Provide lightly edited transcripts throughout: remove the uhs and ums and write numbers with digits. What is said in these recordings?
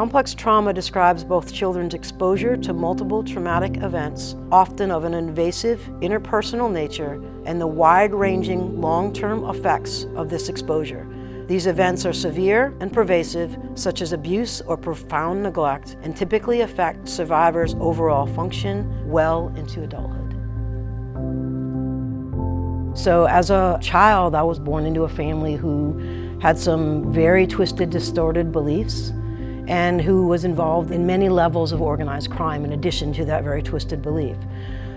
Complex trauma describes both children's exposure to multiple traumatic events, often of an invasive, interpersonal nature, and the wide-ranging long-term effects of this exposure. These events are severe and pervasive, such as abuse or profound neglect, and typically affect survivors' overall function well into adulthood. So as a child, I was born into a family who had some very twisted, distorted beliefs, and who was involved in many levels of organized crime in addition to that very twisted belief.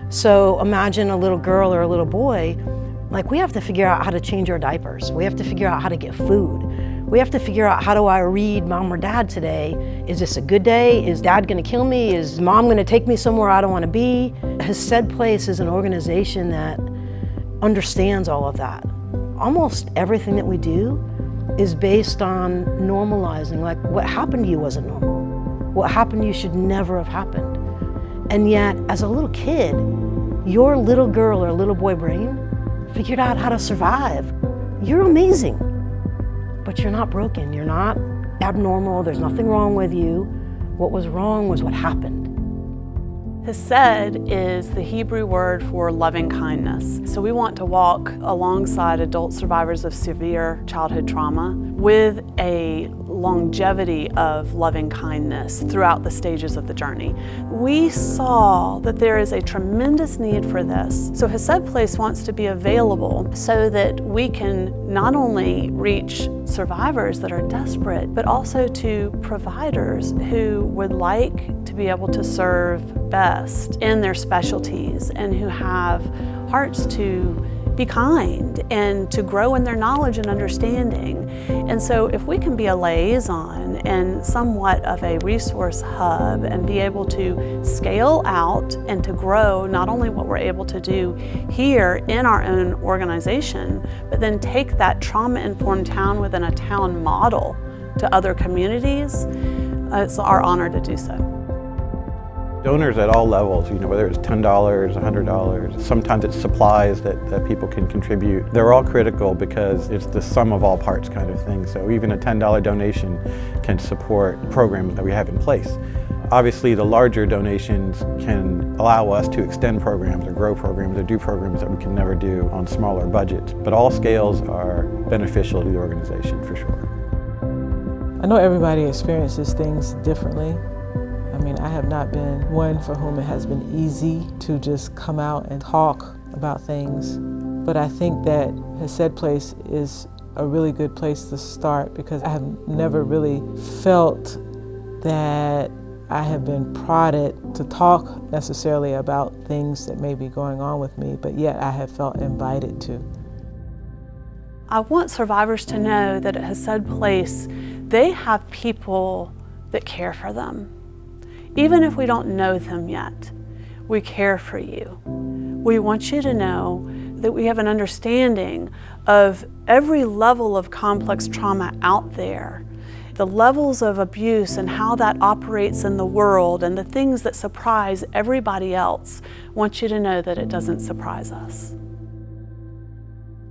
So imagine a little girl or a little boy, like, we have to figure out how to change our diapers. We have to figure out how to get food. We have to figure out, how do I read mom or dad today? Is this a good day? Is dad gonna kill me? Is mom gonna take me somewhere I don't wanna be? Hesed Place is an organization that understands all of that. Almost everything that we do is based on normalizing, like, what happened to you wasn't normal. What happened to you should never have happened. And yet, as a little kid, your little girl or little boy brain figured out how to survive. You're amazing, but you're not broken. You're not abnormal. There's nothing wrong with you. What was wrong was what happened. Hesed is the Hebrew word for loving kindness. So we want to walk alongside adult survivors of severe childhood trauma with a longevity of loving kindness throughout the stages of the journey. We saw that there is a tremendous need for this. So Hesed Place wants to be available so that we can not only reach survivors that are desperate, but also to providers who would like to be able to serve best in their specialties and who have hearts to be kind and to grow in their knowledge and understanding. And so if we can be a liaison and somewhat of a resource hub and be able to scale out and to grow not only what we're able to do here in our own organization, but then take that trauma-informed town within a town model to other communities, it's our honor to do so. Donors at all levels, whether it's $10, $100, sometimes it's supplies that people can contribute. They're all critical because it's the sum of all parts kind of thing. So even a $10 donation can support programs that we have in place. Obviously, the larger donations can allow us to extend programs or grow programs or do programs that we can never do on smaller budgets. But all scales are beneficial to the organization for sure. I know everybody experiences things differently. I have not been one for whom it has been easy to just come out and talk about things. But I think that Hesed Place is a really good place to start because I have never really felt that I have been prodded to talk necessarily about things that may be going on with me, but yet I have felt invited to. I want survivors to know that at Hesed Place, they have people that care for them. Even if we don't know them yet, we care for you. We want you to know that we have an understanding of every level of complex trauma out there, the levels of abuse and how that operates in the world and the things that surprise everybody else. I want you to know that it doesn't surprise us.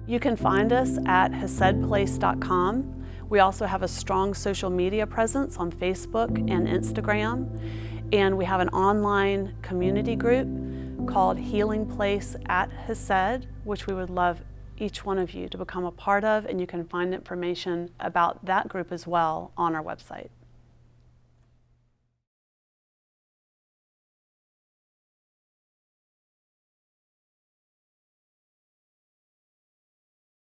You can find us at hesedplace.com. We also have a strong social media presence on Facebook and Instagram. And we have an online community group called Healing Place at Hesed, which we would love each one of you to become a part of, and you can find information about that group as well on our website.